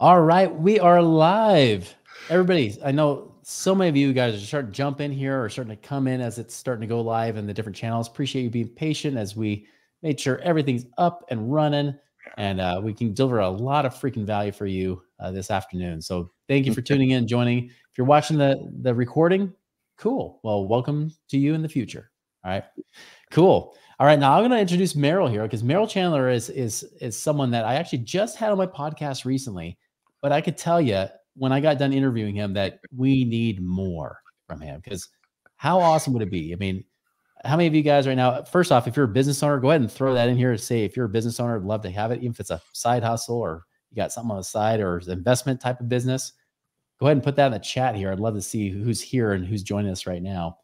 All right, we are live. Everybody, I know so many of you guys are starting to jump in here or starting to come in as it's starting to go live in the different channels. Appreciate you being patient as we made sure everything's up and running and we can deliver a lot of freaking value for you this afternoon. So thank you for tuning in, joining. If you're watching the recording, cool. Well, welcome to you in the future. All right, cool. All right, now I'm going to introduce Merrill here because Merrill Chandler is someone that I actually just had on my podcast recently. But I could tell you when I got done interviewing him that we need more from him because how awesome would it be? I mean, how many of you guys right now, first off, if you're a business owner, go ahead and throw that in here and say, if you're a business owner, I'd love to have it, even if it's a side hustle or you got something on the side or investment type of business, go ahead and put that in the chat here. I'd love to see who's here and who's joining us right now.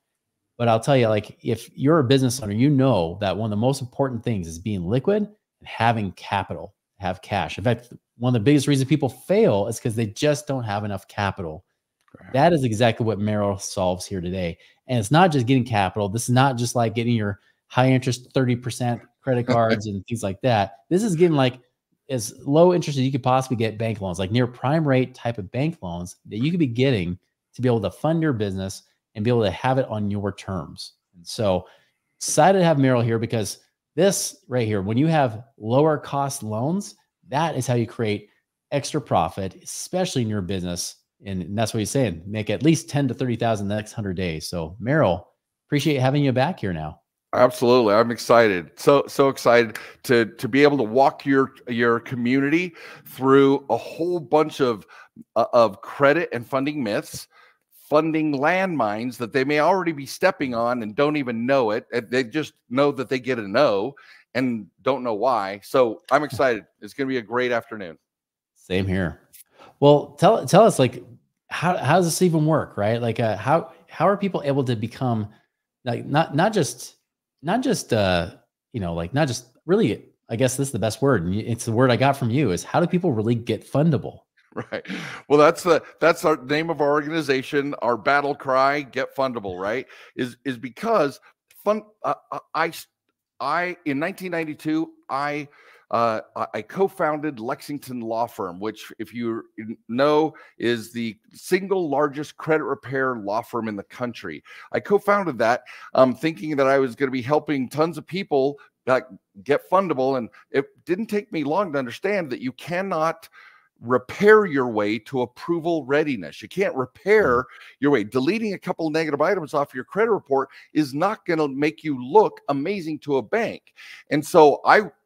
But I'll tell you, like, if you're a business owner, you know that one of the most important things is being liquid and having capital, have cash. In fact, one of the biggest reasons people fail is because they just don't have enough capital. That is exactly what Merrill solves here today. And it's not just getting capital. This is not just like getting your high interest 30% credit cards and things like that. This is getting like as low interest as you could possibly get bank loans, like near prime rate type of bank loans that you could be getting to be able to fund your business and be able to have it on your terms. And so excited to have Merrill here because this right here, when you have lower cost loans, that is how you create extra profit, especially in your business. And that's what he's saying. Make at least 10 to 30,000 the next 100 days. So Merrill, appreciate having you back here now. Absolutely. I'm excited. So excited to be able to walk your community through a whole bunch of credit and funding myths, funding landmines that they may already be stepping on and don't even know it. They just know that they get a no and don't know why. So I'm excited. It's going to be a great afternoon. Same here. Well, tell us, like, how does this even work, right? Like, how are people able to become like not just like not just really, I guess this is the best word. And it's the word I got from you is how do people really get fundable? Right. Well, that's our name of our organization. Our battle cry, get fundable, right? Is because fun. I in 1992, I co-founded Lexington Law Firm, which, if you know, is the single largest credit repair law firm in the country. I co-founded that thinking that I was going to be helping tons of people get fundable. And it didn't take me long to understand that you cannot repair your way to approval readiness. You can't repair your way. Deleting a couple of negative items off your credit report is not going to make you look amazing to a bank. And so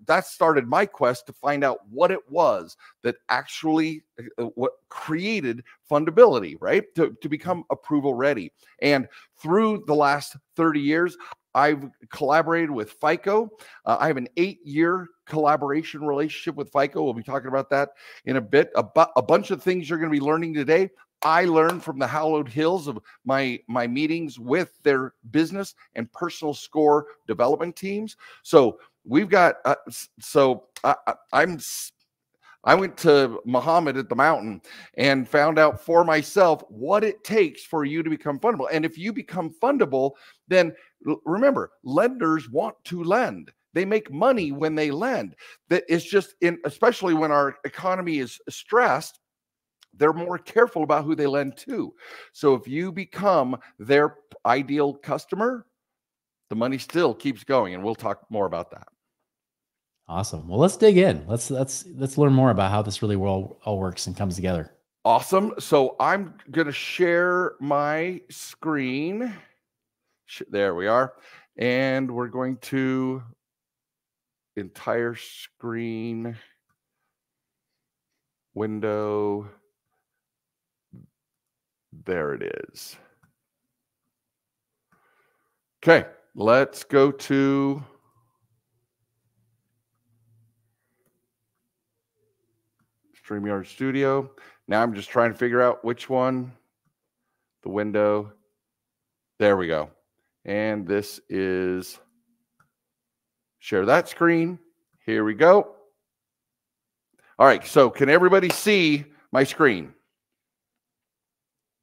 that started my quest to find out what it was that actually what created fundability, right? To become approval ready. And through the last 30 years, I've collaborated with FICO. I have an 8-year collaboration relationship with FICO. We'll be talking about that in a bit. A bunch of things you're going to be learning today, I learned from the hallowed hills of my meetings with their business and personal score development teams. So we've got, I went to Muhammad at the mountain and found out for myself what it takes for you to become fundable. And if you become fundable, then remember, lenders want to lend. They make money when they lend. That is just especially when our economy is stressed, they're more careful about who they lend to. So if you become their ideal customer, the money still keeps going. And we'll talk more about that. Awesome. Well, let's dig in. Let's learn more about how this really all works and comes together. Awesome. So I'm going to share my screen. There we are. And we're going to entire screen window. There it is. Okay, let's go to StreamYard Studio. Now I'm just trying to figure out which one, the window. There we go. And this is share that screen. Here we go. All right, so can everybody see my screen?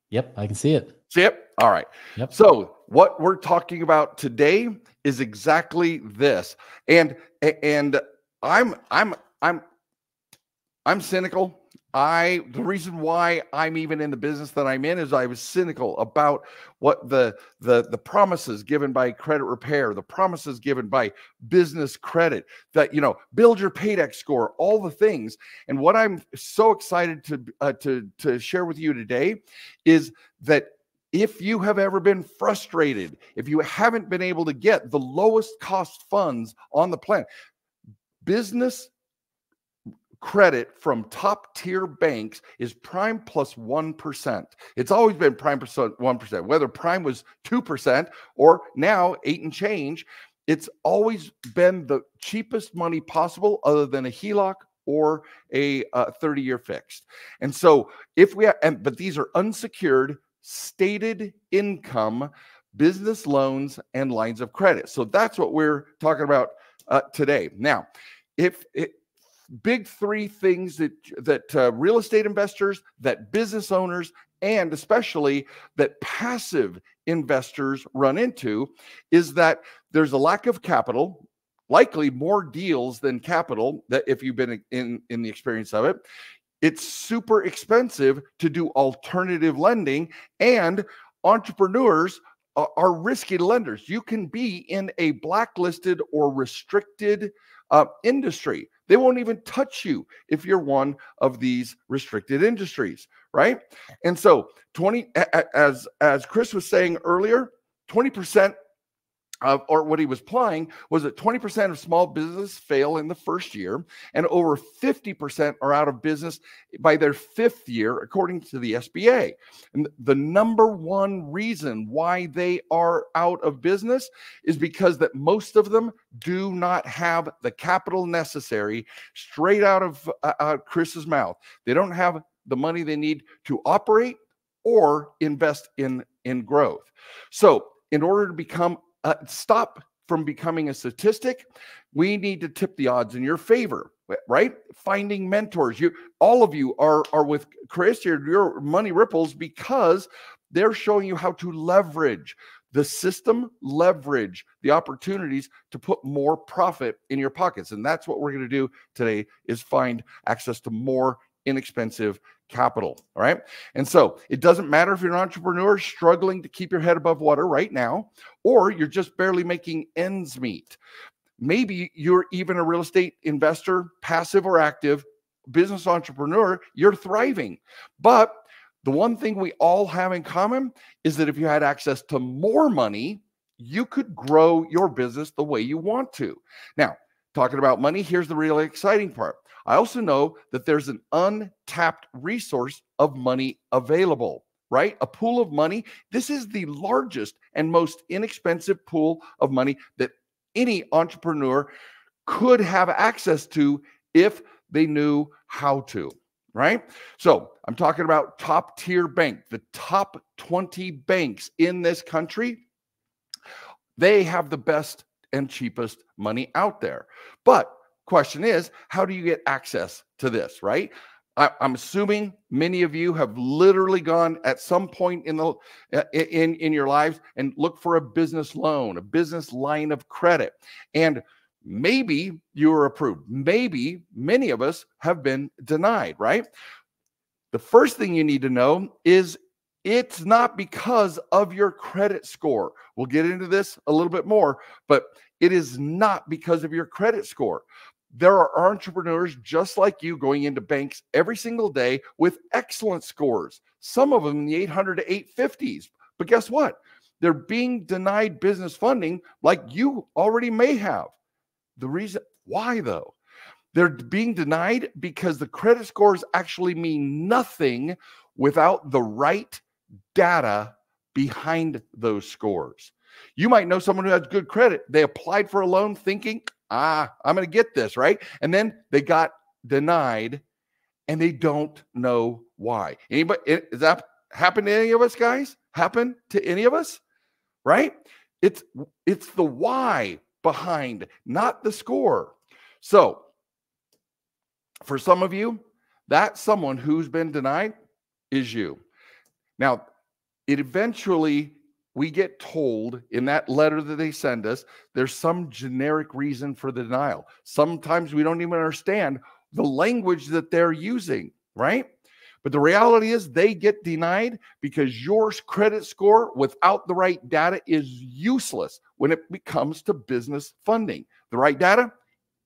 Yep, I can see it. See it? All right. Yep. So what we're talking about today is exactly this. And I'm cynical. the reason why I'm even in the business that I'm in is I was cynical about what the promises given by credit repair, the promises given by business credit, that, you know, build your paydex score, all the things. And what I'm so excited to share with you today is that if you have ever been frustrated, if you haven't been able to get the lowest cost funds on the planet, business credit from top tier banks is prime plus 1%. It's always been prime plus 1%, whether prime was 2% or now 8 and change. It's always been the cheapest money possible, other than a HELOC or a 30-year fixed. And so if we have, but these are unsecured, stated income business loans and lines of credit. So that's what we're talking about today. Now, big three things that real estate investors, that business owners, and especially that passive investors run into is that there's a lack of capital, likely more deals than capital, that if you've been in the experience of it. It's super expensive to do alternative lending, and entrepreneurs are risky lenders. You can be in a blacklisted or restricted industry. They won't even touch you if you're one of these restricted industries, right? And so as Chris was saying earlier, 20% or what he was applying was that 20% of small business fail in the first year, and over 50% are out of business by their 5th year, according to the SBA. And the number one reason why they are out of business is because that most of them do not have the capital necessary, straight out of Chris's mouth. They don't have the money they need to operate or invest in growth. So in order to become stop from becoming a statistic, we need to tip the odds in your favor, right? Finding mentors. All of you are with Chris, your Money Ripples, because they're showing you how to leverage the system, leverage the opportunities to put more profit in your pockets. And that's what we're going to do today, is find access to more inexpensive capital. All right. And so it doesn't matter if you're an entrepreneur struggling to keep your head above water right now, or you're just barely making ends meet. Maybe you're even a real estate investor, passive or active, business entrepreneur, you're thriving. But the one thing we all have in common is that if you had access to more money, you could grow your business the way you want to. Now, talking about money, here's the really exciting part. I also know that there's an untapped resource of money available, right? A pool of money. This is the largest and most inexpensive pool of money that any entrepreneur could have access to if they knew how to, right? So I'm talking about top tier bank, the top 20 banks in this country. They have the best and cheapest money out there. But question is, how do you get access to this, right? I'm assuming many of you have literally gone at some point in your lives and looked for a business loan, a business line of credit, and maybe you were approved. Maybe many of us have been denied, right? The first thing you need to know is it's not because of your credit score. We'll get into this a little bit more, but it is not because of your credit score. There are entrepreneurs just like you going into banks every single day with excellent scores, some of them in the 800 to 850s. But guess what? They're being denied business funding like you already may have. The reason why, though, they're being denied because the credit scores actually mean nothing without the right data behind those scores. You might know someone who has good credit. They applied for a loan thinking, I'm going to get this, right? And then they got denied and they don't know why. Anybody, is that happened to any of us, guys? Happen to any of us, right? It's the why behind, not the score. So for some of you, that someone who's been denied is you. Now, it eventually, we get told in that letter that they send us, there's some generic reason for the denial. Sometimes we don't even understand the language that they're using, right? But the reality is they get denied because your credit score without the right data is useless when it comes to business funding. The right data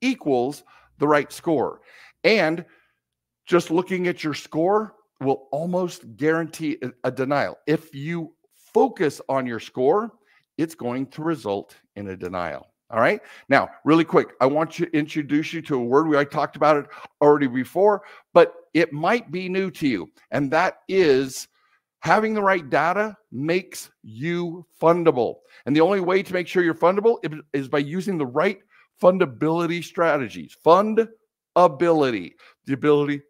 equals the right score. And just looking at your score will almost guarantee a denial. If you focus on your score, it's going to result in a denial. All right. Now, really quick, I want to introduce you to a word. I talked about it already before, but it might be new to you. And that is having the right data makes you fundable. And the only way to make sure you're fundable is by using the right fundability strategies. Fundability, the ability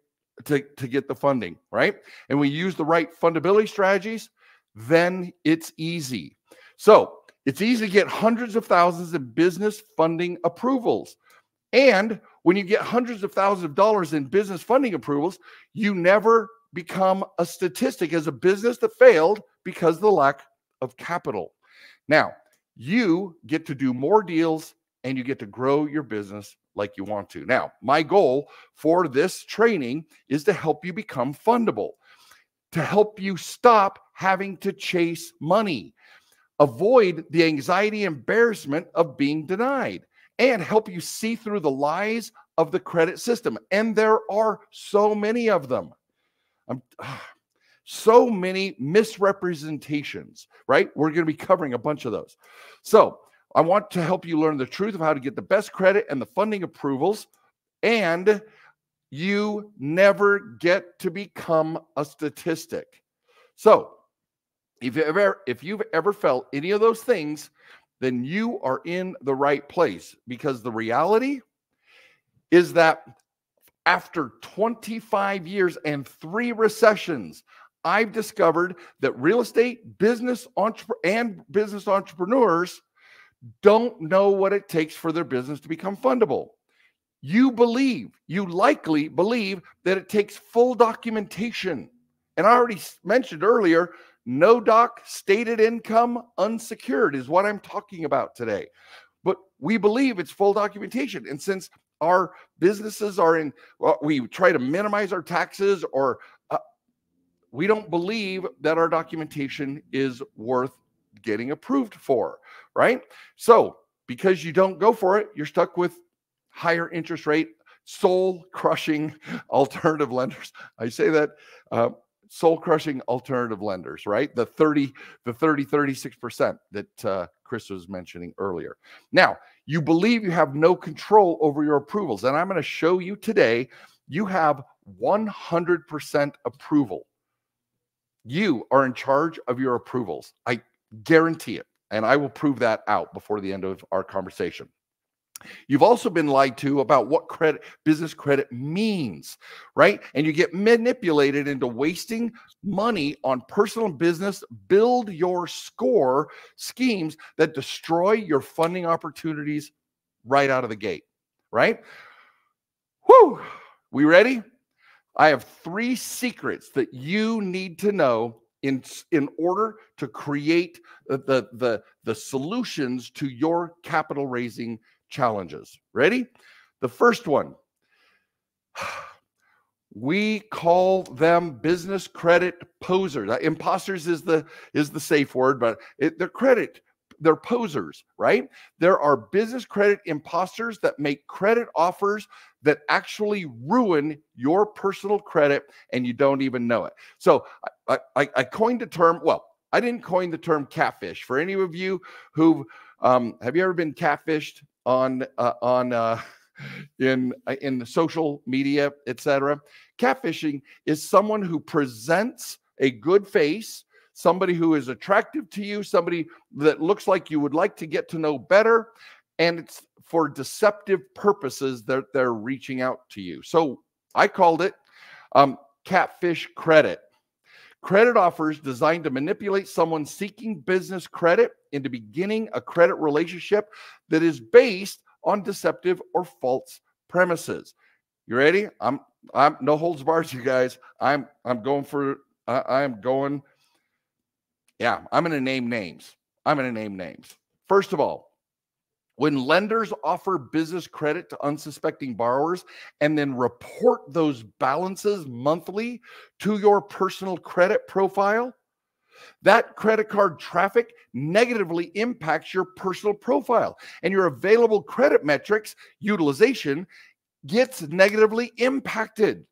to get the funding, right? And we use the right fundability strategies, then it's easy. So it's easy to get hundreds of thousands in business funding approvals. And when you get hundreds of thousands of dollars in business funding approvals, you never become a statistic as a business that failed because of the lack of capital. Now, you get to do more deals and you get to grow your business like you want to. Now, my goal for this training is to help you become fundable, to help you stop having to chase money, avoid the anxiety and embarrassment of being denied, and help you see through the lies of the credit system. And there are so many of them. So many misrepresentations, right? We're going to be covering a bunch of those. So I want to help you learn the truth of how to get the best credit and the funding approvals, and you never get to become a statistic. So if you've ever felt any of those things, then you are in the right place, because the reality is that after 25 years and 3 recessions, I've discovered that real estate business entrepreneurs don't know what it takes for their business to become fundable. You likely believe that it takes full documentation. And I already mentioned earlier, no doc, stated income, unsecured is what I'm talking about today. But we believe it's full documentation. And since our businesses are we try to minimize our taxes, or we don't believe that our documentation is worth getting approved for, right? So because you don't go for it, you're stuck with higher interest rate, soul-crushing alternative lenders. I say that, soul-crushing alternative lenders, right? The 36% that Chris was mentioning earlier. Now, you believe you have no control over your approvals, and I'm going to show you today you have 100% approval. You are in charge of your approvals. I guarantee it, and I will prove that out before the end of our conversation. You've also been lied to about what business credit means, right? And you get manipulated into wasting money on personal business, build your score schemes that destroy your funding opportunities right out of the gate, right? Whew. We ready? I have 3 secrets that you need to know in order to create the solutions to your capital raising challenges. Ready? The first one, we call them business credit posers. Imposters is the safe word, but they're posers, right? There are business credit imposters that make credit offers that actually ruin your personal credit, and you don't even know it. So I coined the term, well, I didn't coin the term catfish. For any of you who have you ever been catfished in the social media, etc.? Catfishing is someone who presents a good face, somebody who is attractive to you, somebody that looks like you would like to get to know better, and it's for deceptive purposes that they're reaching out to you. So I called it catfish credit. Credit offers designed to manipulate someone seeking business credit into beginning a credit relationship that is based on deceptive or false premises. You ready? I'm no holds bars, you guys. I'm going. Yeah, I'm going to name names. First of all, When lenders offer business credit to unsuspecting borrowers and then report those balances monthly to your personal credit profile, that credit card traffic negatively impacts your personal profile, and your available credit metrics utilization gets negatively impacted.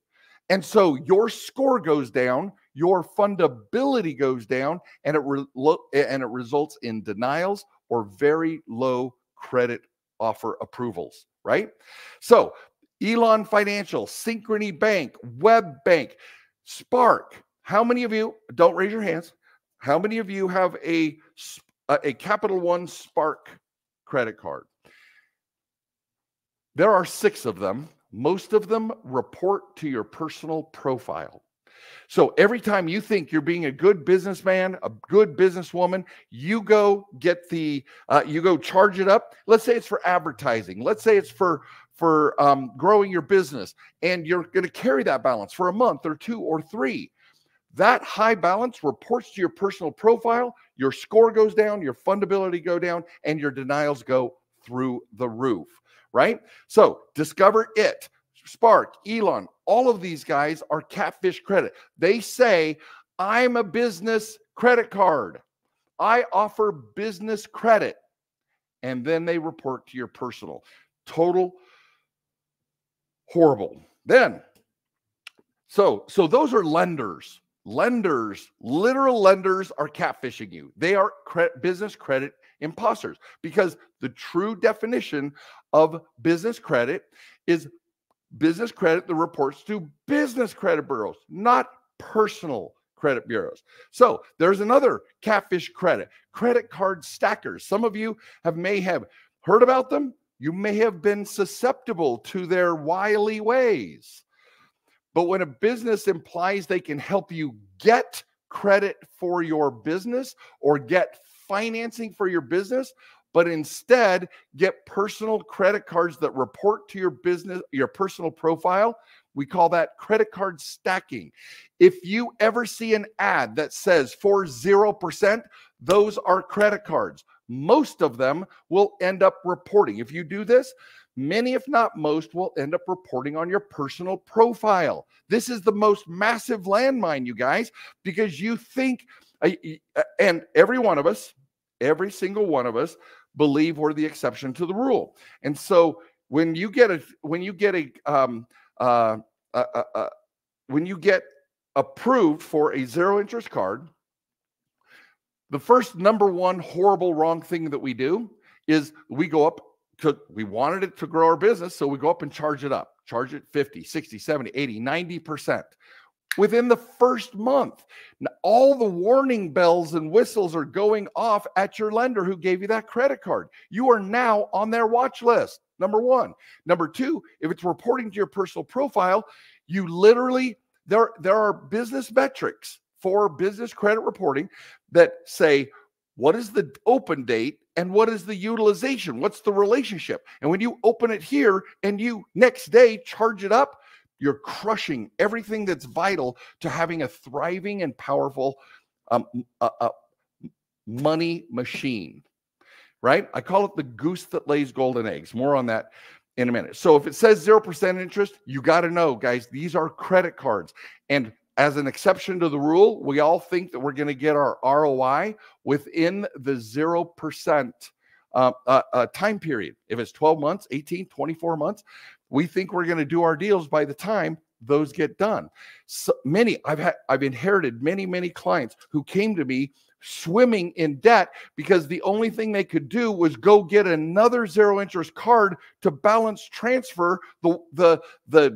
And so your score goes down, your fundability goes down, and it results in denials or very low credit offer approvals, right? So Elon Financial, Synchrony Bank, Web Bank, Spark. How many of you, don't raise your hands, how many of you have a Capital One Spark credit card? There are 6 of them. Most of them report to your personal profile. So every time you think you're being a good businessman, a good businesswoman, you go get you go charge it up. Let's say it's for advertising. Let's say it's for growing your business, and you're going to carry that balance for a month or 2 or 3. That high balance reports to your personal profile. Your score goes down, your fundability go down, and your denials go through the roof, right? So Discover It, Spark, Elon, all of these guys are catfish credit. They say, I'm a business credit card. I offer business credit. And then they report to your personal. Total horrible. Then, so those are lenders. Lenders, literal lenders, are catfishing you. They are business credit imposters, because the true definition of business credit is business credit that reports to business credit bureaus, not personal credit bureaus. So there's another catfish credit card stackers. Some of you may have heard about them. You may have been susceptible to their wily ways. But when a business implies they can help you get credit for your business or get financing for your business, but instead get personal credit cards that report to your business, your personal profile, we call that credit card stacking. If you ever see an ad that says for 0%, those are credit cards. Most of them will end up reporting. If you do this, many, if not most, will end up reporting on your personal profile. This is the most massive landmine, you guys, because you think, and every one of us, every single one of us, believe we're the exception to the rule. And so when you get approved for a zero interest card, the first number one horrible wrong thing that we do is we go up to, we wanted it to grow our business, so we go up and charge it up. Charge it 50, 60, 70, 80, 90%. Within the first month, all the warning bells and whistles are going off at your lender who gave you that credit card. You are now on their watch list, number one. Number two, if it's reporting to your personal profile, you literally, there are business metrics for business credit reporting that say, what is the open date and what is the utilization? What's the relationship? And when you open it here and you next day charge it up, you're crushing everything that's vital to having a thriving and powerful money machine, right? I call it the goose that lays golden eggs. More on that in a minute. So if it says 0% interest, you got to know, guys, these are credit cards. And as an exception to the rule, we all think that we're going to get our ROI within the 0% time period. If it's 12 months, 18, 24 months, we think we're going to do our deals by the time those get done. So I've inherited many clients who came to me swimming in debt because the only thing they could do was go get another zero interest card to balance transfer the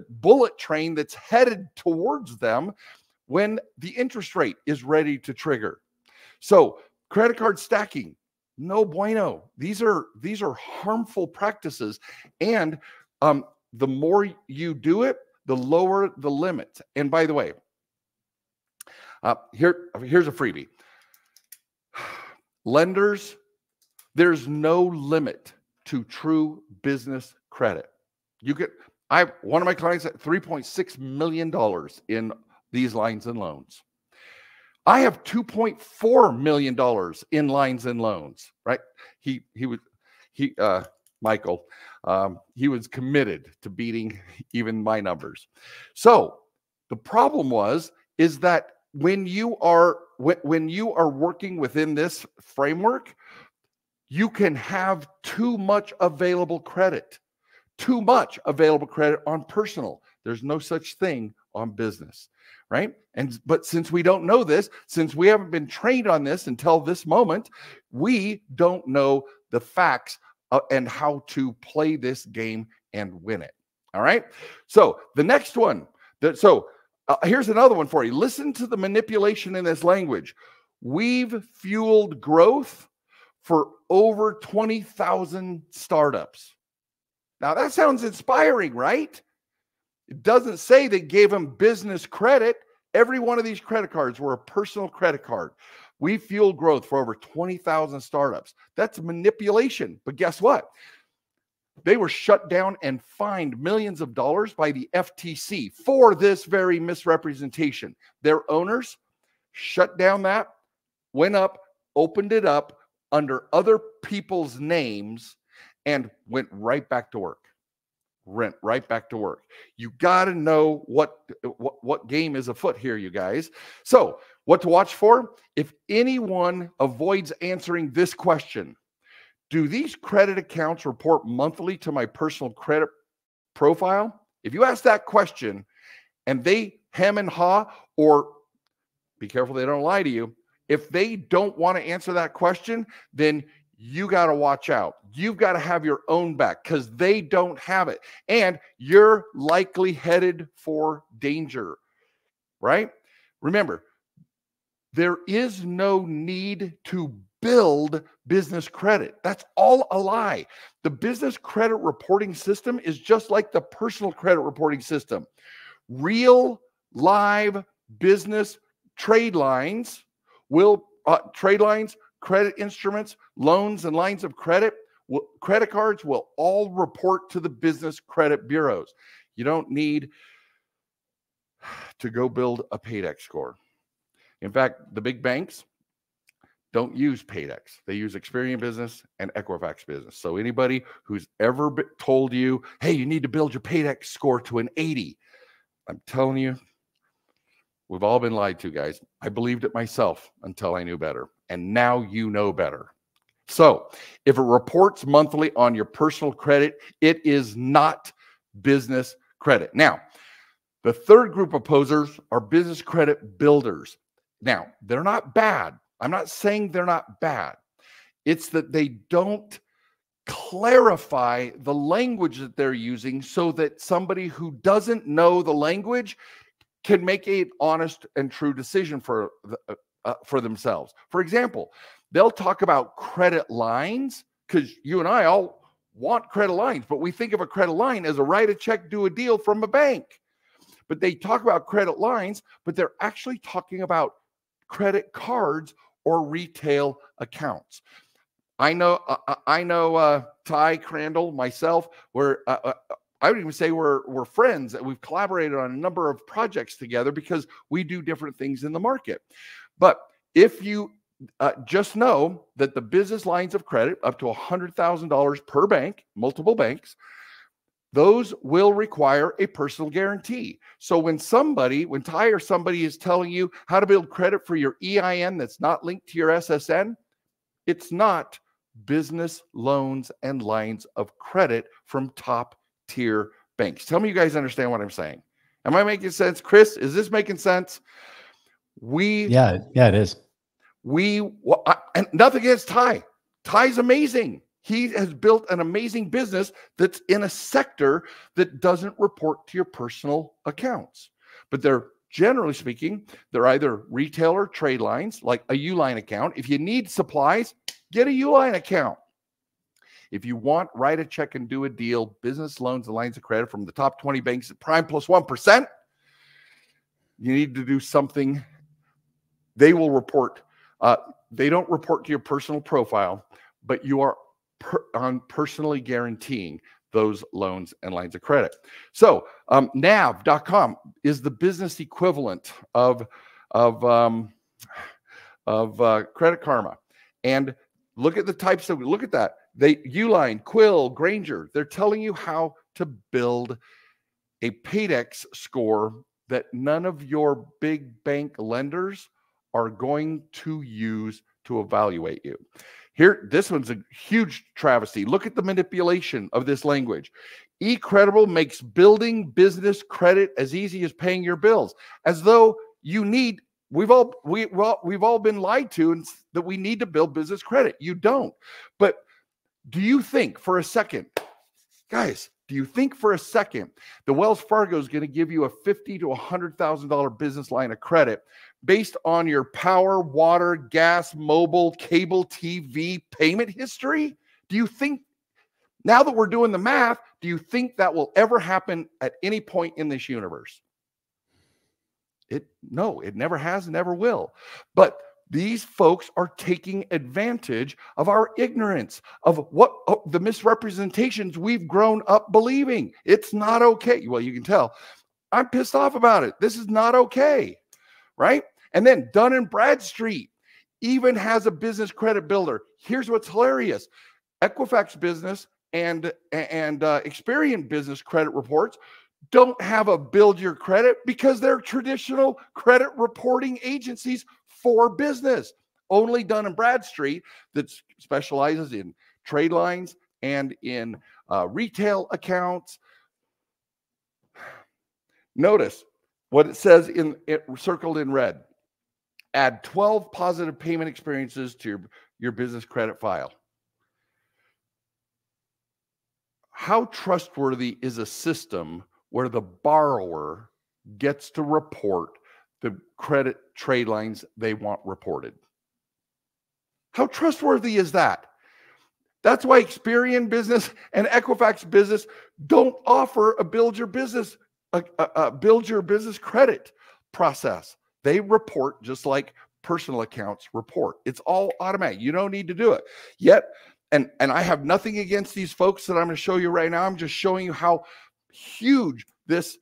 bullet train that's headed towards them when the interest rate is ready to trigger. So credit card stacking, no bueno. These are harmful practices, and the more you do it, the lower the limit. And by the way, here's a freebie. Lenders, there's no limit to true business credit. One of my clients at $3.6 million in these lines and loans. I have $2.4 million in lines and loans, right? He Michael, he was committed to beating even my numbers. So the problem is that when you are working within this framework, you can have too much available credit on personal. There's no such thing on business, right? But since we don't know this, since we haven't been trained on this until this moment, we don't know the facts and how to play this game and win it. All right. So the next one, here's another one for you. Listen to the manipulation in this language. We've fueled growth for over 20,000 startups. Now that sounds inspiring, right? It doesn't say they gave them business credit. Every one of these credit cards were a personal credit card. We fueled growth for over 20,000 startups. That's manipulation. But guess what? They were shut down and fined millions of dollars by the FTC for this very misrepresentation. Their owners shut down that, went up, opened it up under other people's names, and went right back to work. You got to know what game is afoot here, you guys. So what to watch for? If anyone avoids answering this question, do these credit accounts report monthly to my personal credit profile? If you ask that question and they hem and haw, or be careful they don't lie to you, if they don't want to answer that question, then you got to watch out. You've got to have your own back because they don't have it. And you're likely headed for danger, right? Remember, there is no need to build business credit. That's all a lie. The business credit reporting system is just like the personal credit reporting system. Real live business trade lines credit instruments, loans, and lines of credit, credit cards will all report to the business credit bureaus. You don't need to go build a Paydex score. In fact, the big banks don't use Paydex. They use Experian Business and Equifax Business. So anybody who's ever told you, hey, you need to build your Paydex score to an 80, I'm telling you, we've all been lied to, guys. I believed it myself until I knew better. And now you know better. So if it reports monthly on your personal credit, it is not business credit. Now, the third group of posers are business credit builders. Now, they're not bad. I'm not saying they're not bad. It's that they don't clarify the language that they're using so that somebody who doesn't know the language can make an honest and true decision for themselves. For example, they'll talk about credit lines because you and I all want credit lines, but we think of a credit line as a write a check, do a deal from a bank. But they talk about credit lines, but they're actually talking about credit cards or retail accounts. I know Ty Crandall, myself, I would even say we're friends. We've collaborated on a number of projects together because we do different things in the market. But if you just know that the business lines of credit up to $100,000 per bank, multiple banks, those will require a personal guarantee. So when Ty or somebody is telling you how to build credit for your EIN that's not linked to your SSN, it's not business loans and lines of credit from top tier banks. Tell me you guys understand what I'm saying. Am I making sense? Chris, is this making sense? Yeah, it is. And nothing against Ty. Ty's amazing. He has built an amazing business that's in a sector that doesn't report to your personal accounts. But they're, generally speaking, they're either retailer trade lines, like a Uline account. If you need supplies, get a Uline account. If you want, write a check and do a deal, business loans and lines of credit from the top 20 banks at prime plus 1%, you need to do something. They will report. They don't report to your personal profile, but you are personally guaranteeing those loans and lines of credit. So nav.com is the business equivalent of Credit Karma. And look at the types of, look at that. Uline, Quill, Granger, they're telling you how to build a Paydex score that none of your big bank lenders are going to use to evaluate you. Here, this one's a huge travesty. Look at the manipulation of this language. eCredible makes building business credit as easy as paying your bills, as though you need. We've all been lied to, and that we need to build business credit. You don't. But do you think for a second, guys? Do you think for a second the Wells Fargo is going to give you a $50,000 to $100,000 business line of credit based on your power, water, gas, mobile, cable TV payment history? Do you think, now that we're doing the math, do you think that will ever happen at any point in this universe? No, it never has, never will. But these folks are taking advantage of our ignorance, of the misrepresentations we've grown up believing. It's not okay. Well, you can tell I'm pissed off about it. This is not okay, right? And then Dun & Bradstreet even has a business credit builder. Here's what's hilarious. Equifax Business and Experian Business Credit Reports don't have a build your credit because they're traditional credit reporting agencies for business. Only Dun & Bradstreet, that specializes in trade lines and in retail accounts. Notice what it says circled in red. Add 12 positive payment experiences to your business credit file. How trustworthy is a system where the borrower gets to report the credit trade lines they want reported? How trustworthy is that? That's why Experian Business and Equifax Business don't offer a build your business credit process. They report just like personal accounts report. It's all automatic. You don't need to do it. Yet, and I have nothing against these folks that I'm going to show you right now. I'm just showing you how huge this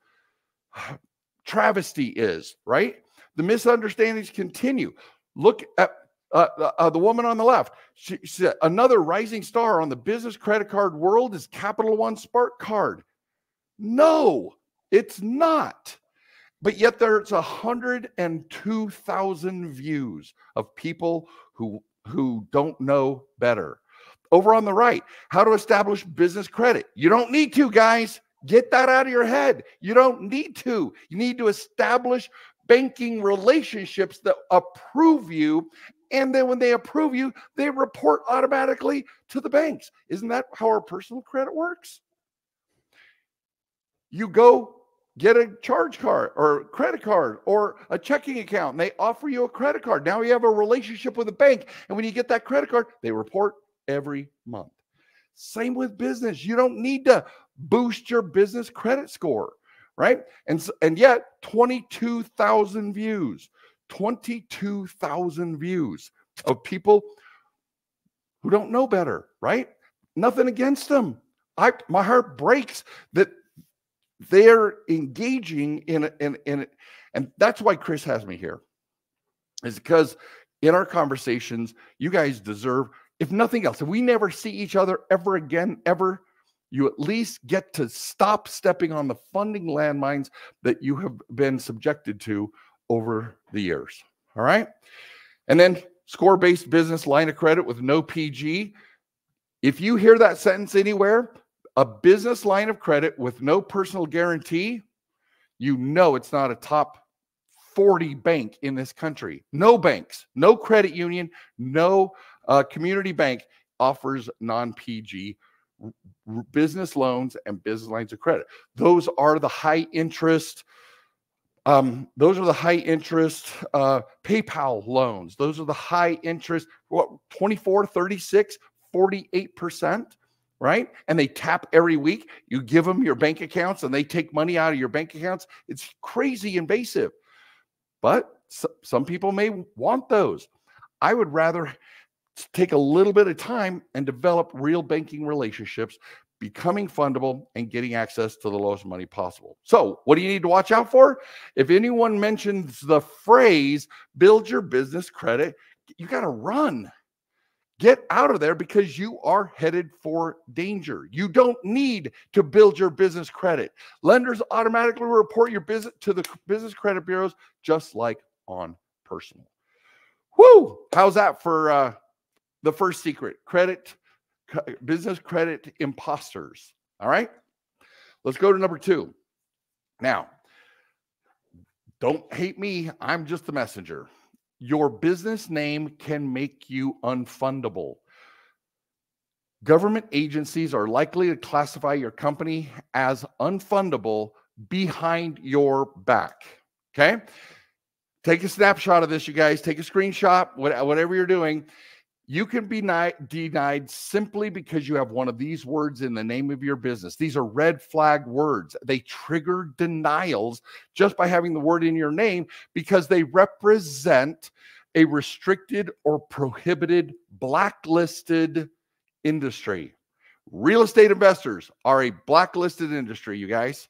travesty is, right? The misunderstandings continue. Look at the woman on the left. She said another rising star on the business credit card world is Capital One Spark Card. No, it's not. But yet there's 102,000 views of people who don't know better. Over on the right, how to establish business credit. You don't need to, guys. Get that out of your head. You don't need to. You need to establish banking relationships that approve you. And then when they approve you, they report automatically to the banks. Isn't that how our personal credit works? You go get a charge card or credit card or a checking account, and they offer you a credit card. Now you have a relationship with a bank. And when you get that credit card, they report every month. Same with business. You don't need to boost your business credit score, right? And yet 22,000 views, 22,000 views of people who don't know better, right? Nothing against them. My heart breaks that they're engaging in it. And that's why Chris has me here, is because in our conversations, you guys deserve, if nothing else, if we never see each other ever again, ever, you at least get to stop stepping on the funding landmines that you have been subjected to over the years. All right. And then score-based business line of credit with no PG. If you hear that sentence anywhere, a business line of credit with no personal guarantee, you know it's not a top 40 bank in this country. No banks, no credit union, no community bank offers non-PG business loans and business lines of credit. Those are the high interest. PayPal loans. Those are the high interest, 24, 36, 48%, right? And they tap every week. You give them your bank accounts and they take money out of your bank accounts. It's crazy invasive. But some people may want those. I would rather take a little bit of time and develop real banking relationships, becoming fundable and getting access to the lowest money possible. So what do you need to watch out for? If anyone mentions the phrase, build your business credit, you got to run. Get out of there because you are headed for danger. You don't need to build your business credit. Lenders automatically report your business to the business credit bureaus, just like on personal. Whoo! How's that for the first secret? Business credit imposters. All right. Let's go to number 2. Now, don't hate me. I'm just the messenger. Your business name can make you unfundable. Government agencies are likely to classify your company as unfundable behind your back. Okay? Take a snapshot of this, you guys. Take a screenshot, whatever you're doing. You can be denied simply because you have one of these words in the name of your business. These are red flag words. They trigger denials just by having the word in your name because they represent a restricted or prohibited, blacklisted industry. Real estate investors are a blacklisted industry, you guys.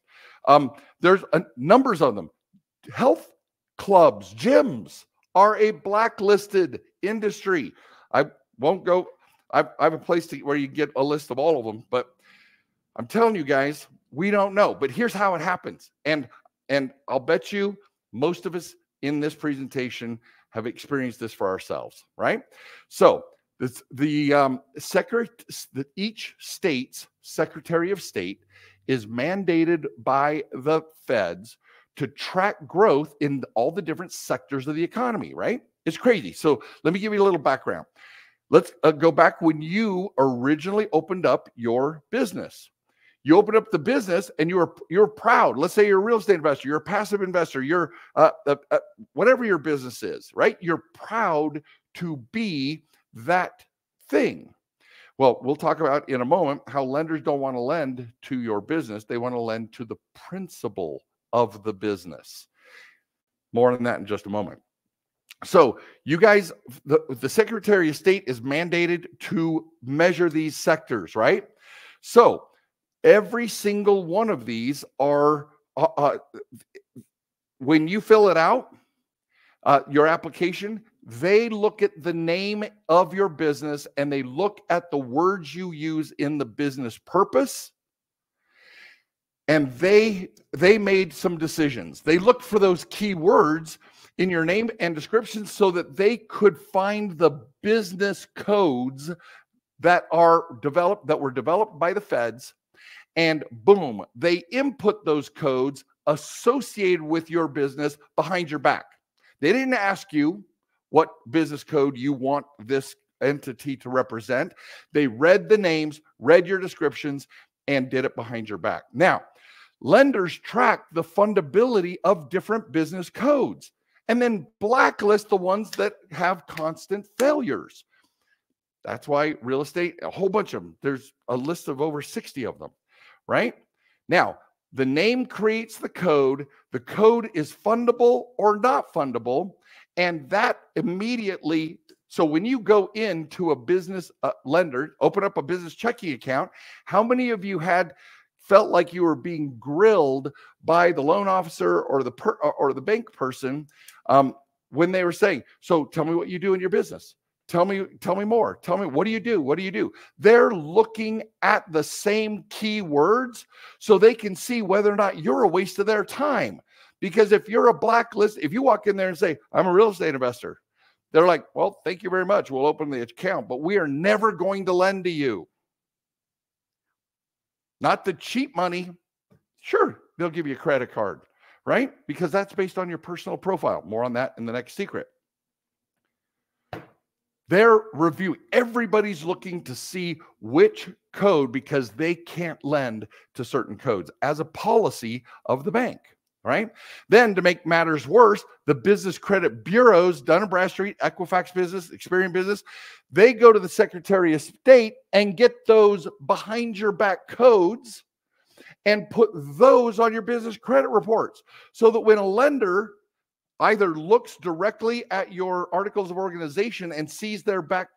There's numbers of them. Health clubs, gyms are a blacklisted industry. I won't go. I have a place where you get a list of all of them, but I'm telling you guys, we don't know. But here's how it happens. And I'll bet you most of us in this presentation have experienced this for ourselves, right? So each state's Secretary of State is mandated by the feds to track growth in all the different sectors of the economy, right? It's crazy. So let me give you a little background. Let's go back when you originally opened up your business. You opened up the business and you're proud. Let's say you're a real estate investor, you're a passive investor, you're whatever your business is, right? You're proud to be that thing. Well, we'll talk about in a moment how lenders don't want to lend to your business. They want to lend to the principal of the business. More on that in just a moment. So you guys, the Secretary of State is mandated to measure these sectors, right? So every single one of these are, when you fill it out, your application, they look at the name of your business and they look at the words you use in the business purpose. And they made some decisions. They looked for those key words in your name and description so that they could find the business codes that were developed by the feds. And boom, they input those codes associated with your business behind your back. They didn't ask you what business code you want this entity to represent. They read the names, read your descriptions, and did it behind your back. Now, lenders track the fundability of different business codes and then blacklist the ones that have constant failures. That's why real estate, a whole bunch of them, there's a list of over 60 of them, right? Now, the name creates the code. The code is fundable or not fundable, and that immediately, so when you go into a business lender, open up a business checking account, how many of you felt like you were being grilled by the loan officer or the bank person when they were saying, so tell me what you do in your business. Tell me more. Tell me, what do you do? What do you do? They're looking at the same keywords so they can see whether or not you're a waste of their time. Because if you're a blacklist, if you walk in there and say, I'm a real estate investor, they're like, well, thank you very much. We'll open the account, but we are never going to lend to you. Not the cheap money. Sure, they'll give you a credit card, right? Because that's based on your personal profile. More on that in the next secret. They're reviewing. Everybody's looking to see which code, because they can't lend to certain codes as a policy of the bank, right? Then to make matters worse, the business credit bureaus, Dun & Bradstreet, Equifax Business, Experian Business, they go to the Secretary of State and get those behind your back codes and put those on your business credit reports so that when a lender either looks directly at your articles of organization and sees their back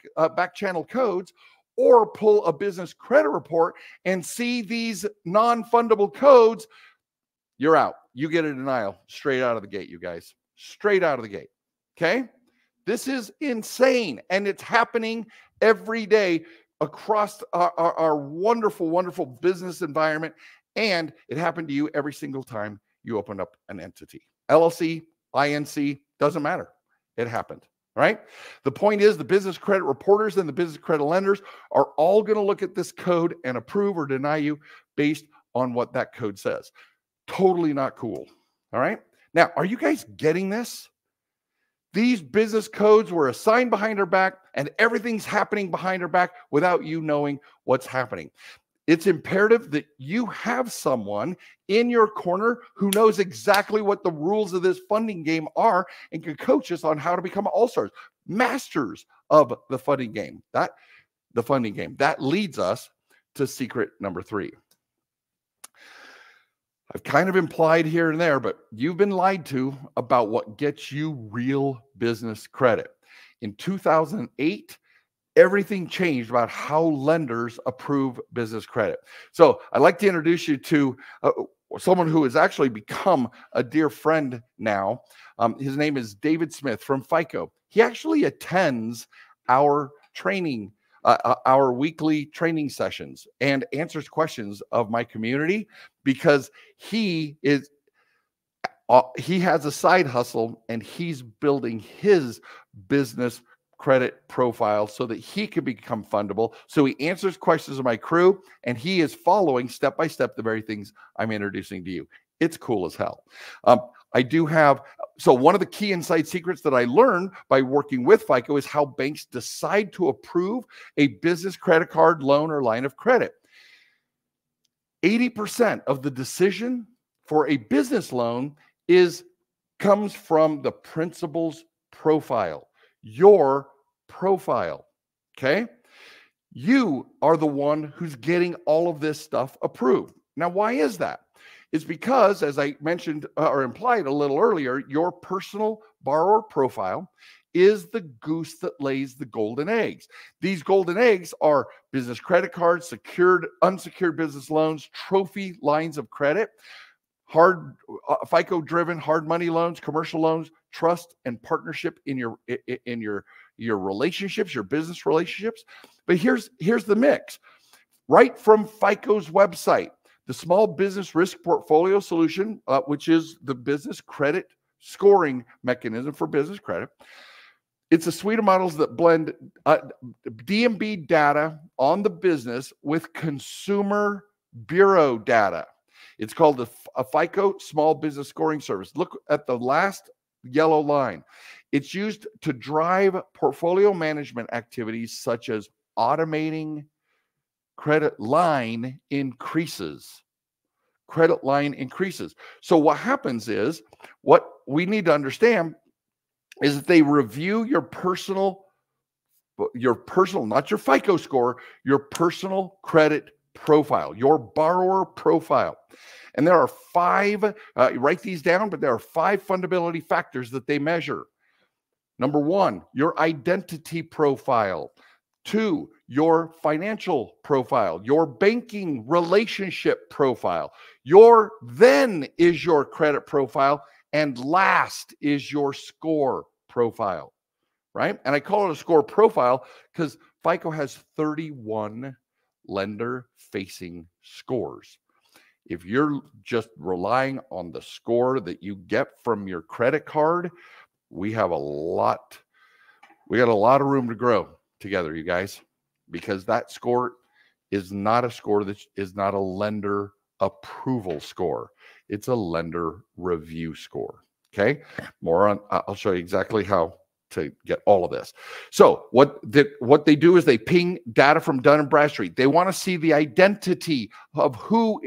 channel codes, or pull a business credit report and see these non-fundable codes, you're out. You get a denial straight out of the gate, you guys. Straight out of the gate. Okay? This is insane, and it's happening every day across our wonderful, wonderful business environment. And it happened to you every single time you opened up an entity. LLC, INC, doesn't matter. It happened, right? The point is the business credit reporters and the business credit lenders are all going to look at this code and approve or deny you based on what that code says. Totally not cool. All right. Now, are you guys getting this? These business codes were assigned behind our back, and everything's happening behind our back without you knowing what's happening. It's imperative that you have someone in your corner who knows exactly what the rules of this funding game are and can coach us on how to become all-stars, masters of the funding game. That leads us to secret number 3. I've kind of implied here and there, but you've been lied to about what gets you real business credit. In 2008, everything changed about how lenders approve business credit. So I'd like to introduce you to someone who has actually become a dear friend now. His name is David Smith from FICO. He actually attends our training, our weekly training sessions, and answers questions of my community because he has a side hustle and he's building his business credit profile so that he can become fundable. So he answers questions of my crew and he is following step by step the very things I'm introducing to you. It's cool as hell. So one of the key inside secrets that I learned by working with FICO is how banks decide to approve a business credit card, loan, or line of credit. 80% of the decision for a business loan comes from the principal's profile, your profile, okay? You are the one who's getting all of this stuff approved. Now, why is that? It's because, as I mentioned or implied a little earlier, your personal borrower profile is the goose that lays the golden eggs. These golden eggs are business credit cards, secured, unsecured business loans, trophy lines of credit, hard FICO-driven hard money loans, commercial loans, trust and partnership in your relationships, your business relationships. But here's the mix. Right from FICO's website, the Small Business Risk Portfolio Solution, which is the business credit scoring mechanism for business credit. It's a suite of models that blend DMB data on the business with consumer bureau data. It's called a FICO Small Business Scoring Service. Look at the last yellow line. It's used to drive portfolio management activities such as automating credit line increases. Credit line increases. So what happens is, what we need to understand is that they review your personal, not your FICO score, your personal credit profile, your borrower profile. And there are 5, write these down, but there are 5 fundability factors that they measure. Number 1, your identity profile. 2, your financial profile, your banking relationship profile. Then is your credit profile, and last is your score profile, right? And I call it a score profile because FICO has 31 lender-facing scores. If you're just relying on the score that you get from your credit card, we got a lot of room to grow together, you guys, because that score is not a score that is not a lender approval score. It's a lender review score. Okay. More on, I'll show you exactly how to get all of this. So what they do is they ping data from Dun & Bradstreet. They want to see the identity of who,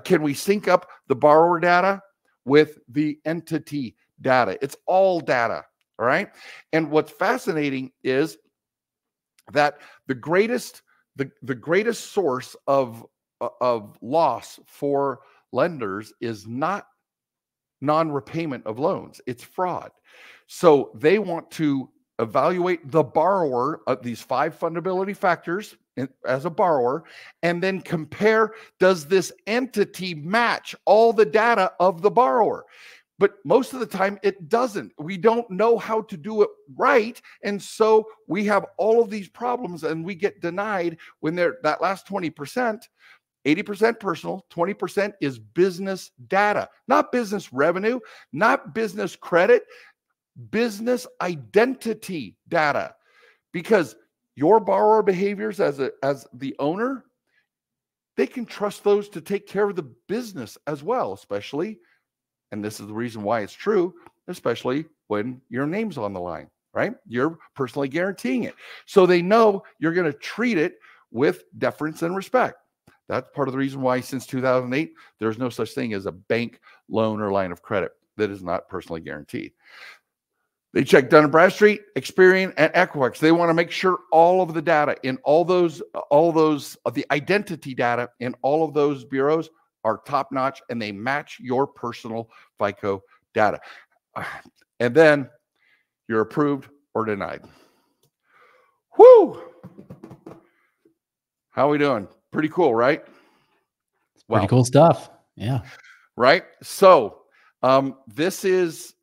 can we sync up the borrower data with the entity data? It's all data. All right. And what's fascinating is that the greatest source of loss for lenders is not non-repayment of loans, it's fraud. So they want to evaluate the borrower of these 5 fundability factors as a borrower, and then compare, does this entity match all the data of the borrower? But most of the time it doesn't. We don't know how to do it right. And so we have all of these problems and we get denied when they're that last 20%, 80% personal, 20% is business data, not business revenue, not business credit, business identity data. Because your borrower behaviors as the owner, they can trust those to take care of the business as well, especially, and this is the reason why it's true, especially when your name's on the line, right? You're personally guaranteeing it. So they know you're going to treat it with deference and respect. That's part of the reason why since 2008, there's no such thing as a bank loan or line of credit that is not personally guaranteed. They check Dun & Bradstreet, Experian, and Equifax. They want to make sure all of the data in all those of the identity data in all of those bureaus are top notch and they match your personal FICO data. And then you're approved or denied. Whoo! How are we doing? Pretty cool, right? Pretty cool stuff. Yeah. Right. So this is,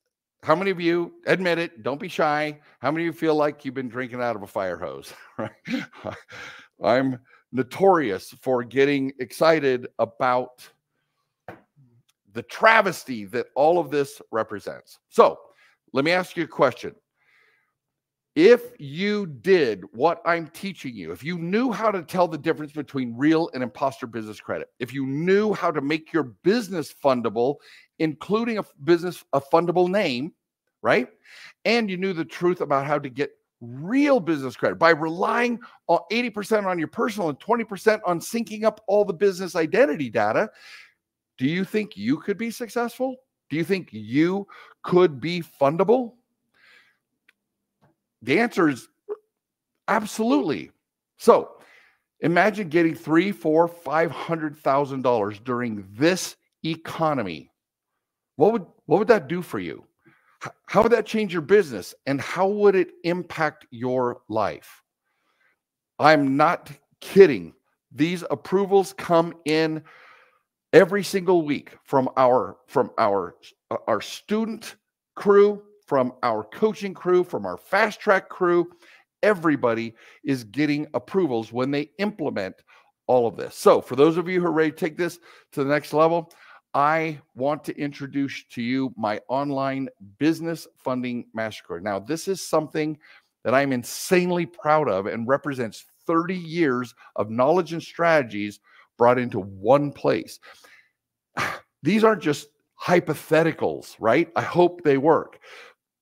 how many of you, admit it, don't be shy, how many of you feel like you've been drinking out of a fire hose? Right? I'm notorious for getting excited about the travesty that all of this represents. So let me ask you a question. If you did what I'm teaching you, if you knew how to tell the difference between real and imposter business credit, if you knew how to make your business fundable, including a fundable name, right? And you knew the truth about how to get real business credit by relying on 80% on your personal and 20% on syncing up all the business identity data, do you think you could be successful? Do you think you could be fundable? The answer is absolutely. So imagine getting $300,000, $400,000, $500,000 during this economy. What would that do for you? How would that change your business? And how would it impact your life? I'm not kidding. These approvals come in every single week from our student crew, from our coaching crew, from our fast track crew. Everybody is getting approvals when they implement all of this. So for those of you who are ready to take this to the next level, I want to introduce to you my online business funding masterclass. Now, this is something that I'm insanely proud of and represents 30 years of knowledge and strategies brought into one place. These aren't just hypotheticals, right? I hope they work.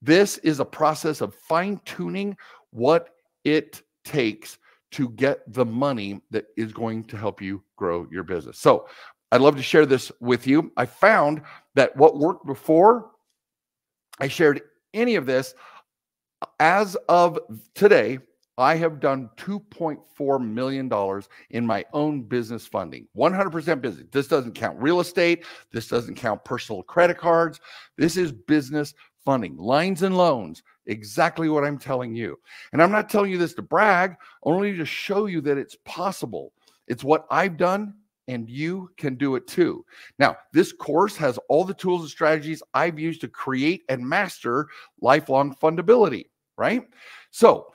This is a process of fine-tuning what it takes to get the money that is going to help you grow your business. So I'd love to share this with you. I found that what worked before I shared any of this, as of today, I have done $2.4 million in my own business funding, 100% business. This doesn't count real estate. This doesn't count personal credit cards. This is business funding, lines and loans, exactly what I'm telling you. And I'm not telling you this to brag, only to show you that it's possible. It's what I've done, and you can do it too. Now, this course has all the tools and strategies I've used to create and master lifelong fundability, right? So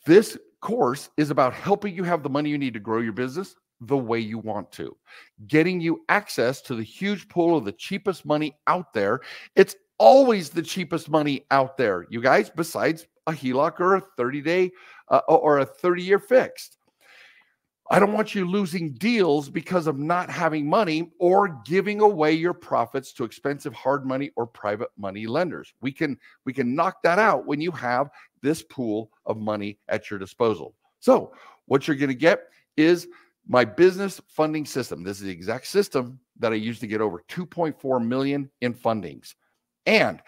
this course is about helping you have the money you need to grow your business the way you want to, getting you access to the huge pool of the cheapest money out there. It's always the cheapest money out there, you guys, besides a HELOC or a 30-day or a 30-year fixed. I don't want you losing deals because of not having money or giving away your profits to expensive hard money or private money lenders. We can knock that out when you have this pool of money at your disposal. So what you're going to get is my business funding system. This is the exact system that I used to get over 2.4 million in fundings. And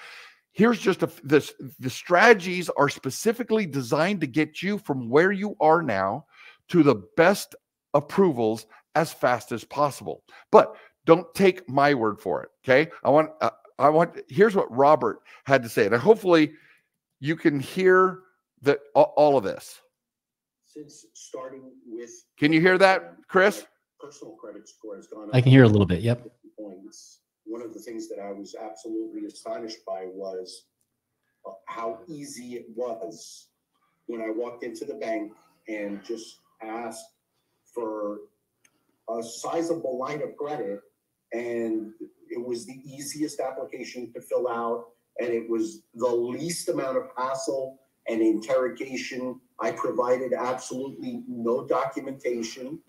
here's just the strategies are specifically designed to get you from where you are now to the best approvals as fast as possible. But don't take my word for it. Okay. Here's what Robert had to say. And hopefully you can hear that all of this. Since starting with, can you hear that, Chris? Personal credit score has gone up. I can hear a little bit. Yep. Points. One of the things that I was absolutely astonished by was how easy it was when I walked into the bank and just asked for a sizable line of credit, and it was the easiest application to fill out, and it was the least amount of hassle and interrogation. I provided absolutely no documentation,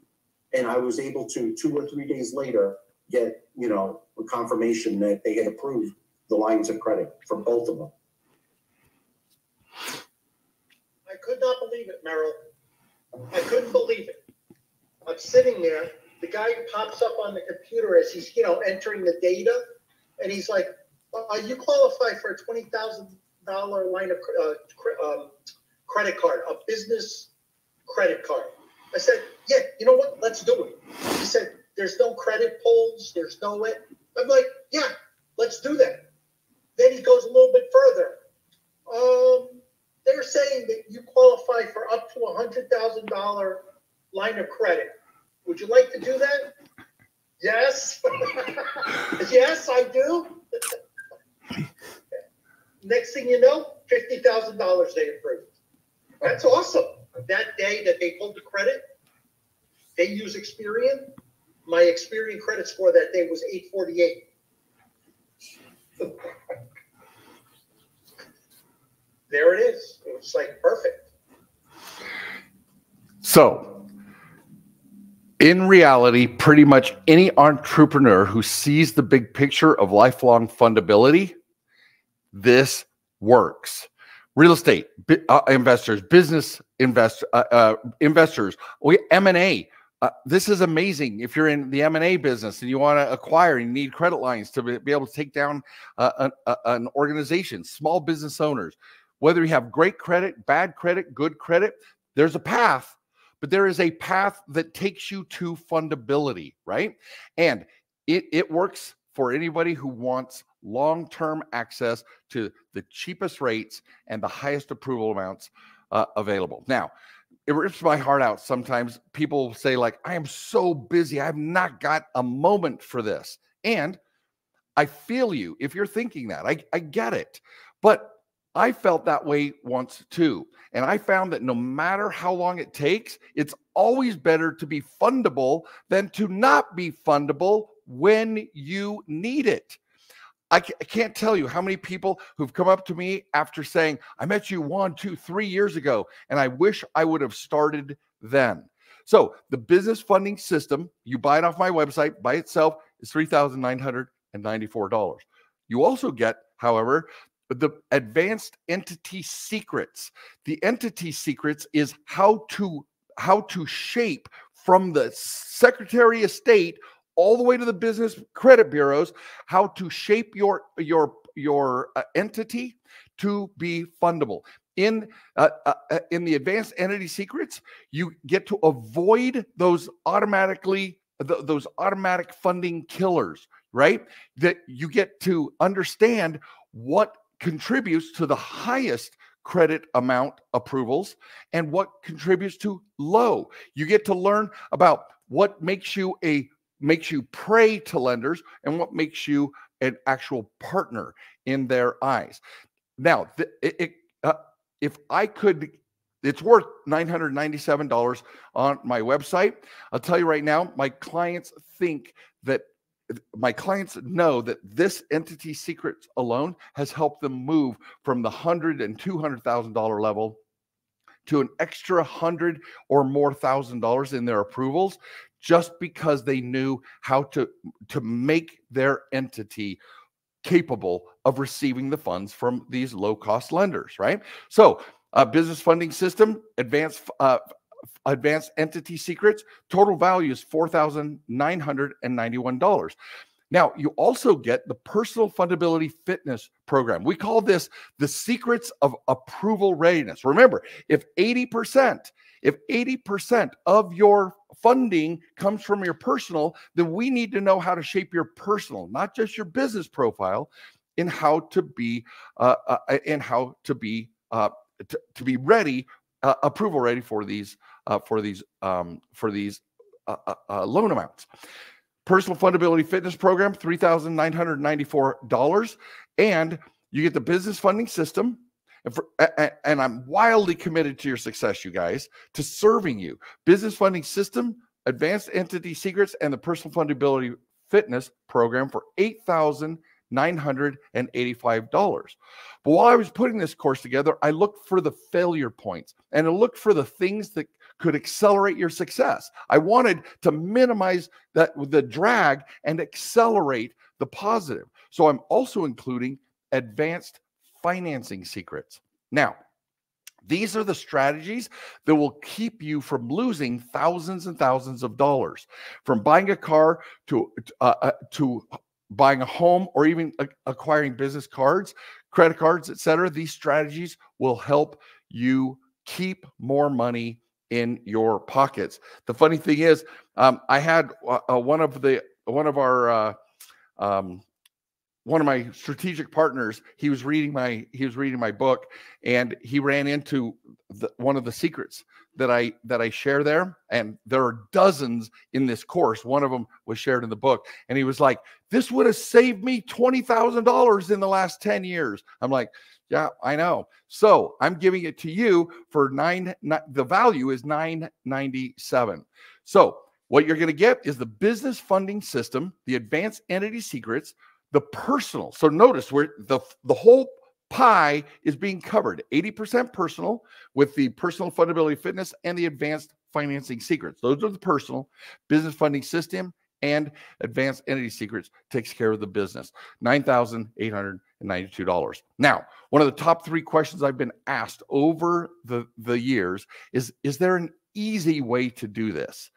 and I was able to 2 or 3 days later get, you know, a confirmation that they had approved the lines of credit for both of them. I could not believe it, Merrill. I couldn't believe it. I'm sitting there. The guy pops up on the computer as he's, you know, entering the data, and he's like, "You qualify for a $20,000 line of credit card, a business credit card." I said, "Yeah, you know what? Let's do it." He said, "There's no credit pulls. There's no way." I'm like, "Yeah, let's do that." Then he goes a little bit further. They're saying that you qualify for up to $100,000 line of credit. Would you like to do that? Yes. Yes, I do. Next thing you know, $50,000 they approved. That's awesome. That day that they pulled the credit, they use Experian. My Experian credit score that day was 848. There it is. It was like perfect. So, in reality, pretty much any entrepreneur who sees the big picture of lifelong fundability, this works. Real estate investors, business investors, M&A. This is amazing. If you're in the M&A business and you want to acquire and you need credit lines to be able to take down an organization, small business owners, whether you have great credit, bad credit, good credit, there's a path, but there is a path that takes you to fundability, right? And it works for anybody who wants long-term access to the cheapest rates and the highest approval amounts available. Now, it rips my heart out. Sometimes people say, like, I am so busy, I've not got a moment for this. And I feel you if you're thinking that. I get it. But I felt that way once too. And I found that no matter how long it takes, it's always better to be fundable than to not be fundable when you need it. I can't tell you how many people who've come up to me after saying, I met you 1, 2, 3 years ago, and I wish I would have started then. So the business funding system, you buy it off my website by itself, is $3,994. You also get, however, the advanced entity secrets. The entity secrets is how to shape from the Secretary of State all the way to the business credit bureaus, how to shape your entity to be fundable. In the advanced entity secrets, you get to avoid those automatic funding killers, right? That you get to understand what contributes to the highest credit amount approvals and what contributes to low. You get to learn about what makes you prey to lenders and what makes you an actual partner in their eyes. Now, if I could, it's worth $997 on my website. I'll tell you right now, my clients know that this entity secrets alone has helped them move from the $100,000 and $200,000 level to an extra $100,000 or more in their approvals, just because they knew how to make their entity capable of receiving the funds from these low-cost lenders, right? So, business funding system, advanced entity secrets, total value is $4,991. Now, you also get the personal fundability fitness program. We call this the secrets of approval readiness. Remember, if 80% of your funding comes from your personal, then we need to know how to shape your personal, not just your business profile, in how to be ready, approval ready for these loan amounts. Personal Fundability Fitness Program, $3,994. And you get the business funding system. And I'm wildly committed to your success, you guys, to serving you. Business funding system, advanced entity secrets, and the Personal Fundability Fitness Program for $8,985. But while I was putting this course together, I looked for the failure points and I looked for the things that could accelerate your success. I wanted to minimize the drag and accelerate the positive. So I'm also including advanced financing secrets. Now, these are the strategies that will keep you from losing thousands and thousands of dollars, from buying a car to buying a home, or even acquiring business cards, credit cards, etc. These strategies will help you keep more money in your pockets. The funny thing is, I had one of my strategic partners. He was reading my book, and he ran into one of the secrets that I share there. And there are dozens in this course. One of them was shared in the book, and he was like, "This would have saved me $20,000 in the last 10 years." I'm like, "Yeah, I know." So I'm giving it to you for the value is $997. So what you're going to get is the business funding system, the advanced entity secrets, the personal. So notice where the whole pie is being covered. 80% personal with the Personal Fundability Fitness and the advanced financing secrets. Those are the personal. Business funding system and advanced entity secrets takes care of the business. $9,892. Now, one of the top 3 questions I've been asked over the years is there an easy way to do this?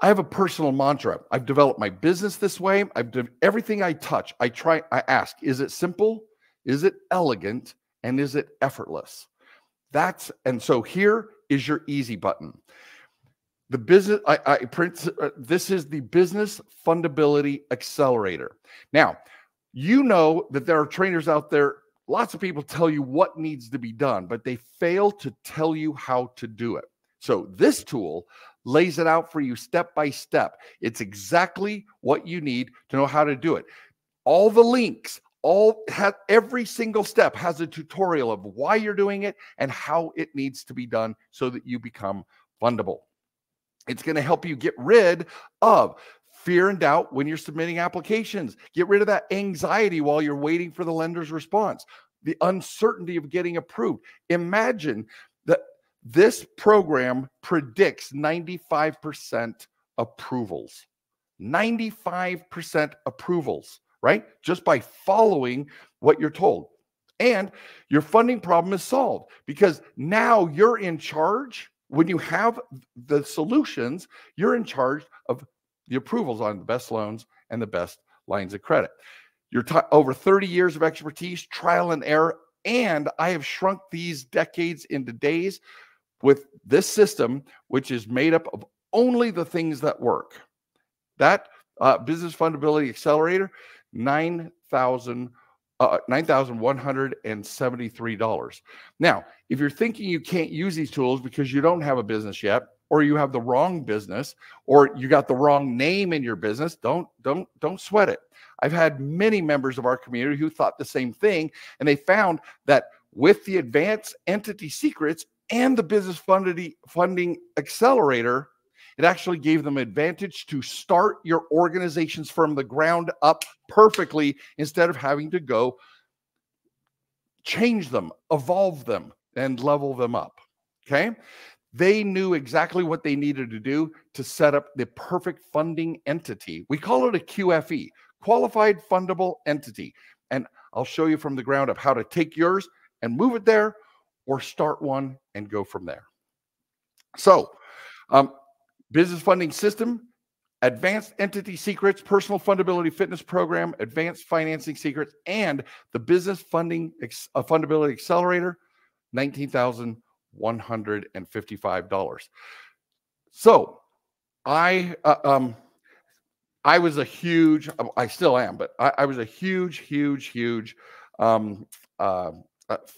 I have a personal mantra. I've developed my business this way. I've done everything I touch. I ask, is it simple? Is it elegant? And is it effortless? And so here is your easy button. The business, this is the Business Fundability Accelerator. Now, you know that there are trainers out there. Lots of people tell you what needs to be done, but they fail to tell you how to do it. So this tool lays it out for you step by step. It's exactly what you need to know how to do it. All the links, every single step has a tutorial of why you're doing it and how it needs to be done so that you become fundable. It's going to help you get rid of fear and doubt when you're submitting applications. Get rid of that anxiety while you're waiting for the lender's response, the uncertainty of getting approved. Imagine that this program predicts 95% approvals. 95% approvals, right? Just by following what you're told. And your funding problem is solved because now you're in charge. When you have the solutions, you're in charge of the approvals on the best loans and the best lines of credit. You're over 30 years of expertise, trial and error, and I have shrunk these decades into days with this system, which is made up of only the things that work. That Business Fundability Accelerator, $9,173. Now, if you're thinking you can't use these tools because you don't have a business yet, or you have the wrong business, or you got the wrong name in your business, don't sweat it. I've had many members of our community who thought the same thing, and they found that with the advanced entity secrets and the Business Funding Accelerator, it actually gave them advantage to start your organizations from the ground up perfectly instead of having to go change them, evolve them, and level them up. Okay? They knew exactly what they needed to do to set up the perfect funding entity. We call it a QFE, Qualified Fundable Entity. And I'll show you from the ground up how to take yours and move it there, or start one and go from there. So, business funding system, advanced entity secrets, Personal Fundability Fitness Program, advanced financing secrets, and the Business Fundability Accelerator, $19,155. So I was a huge, I still am, but I was a huge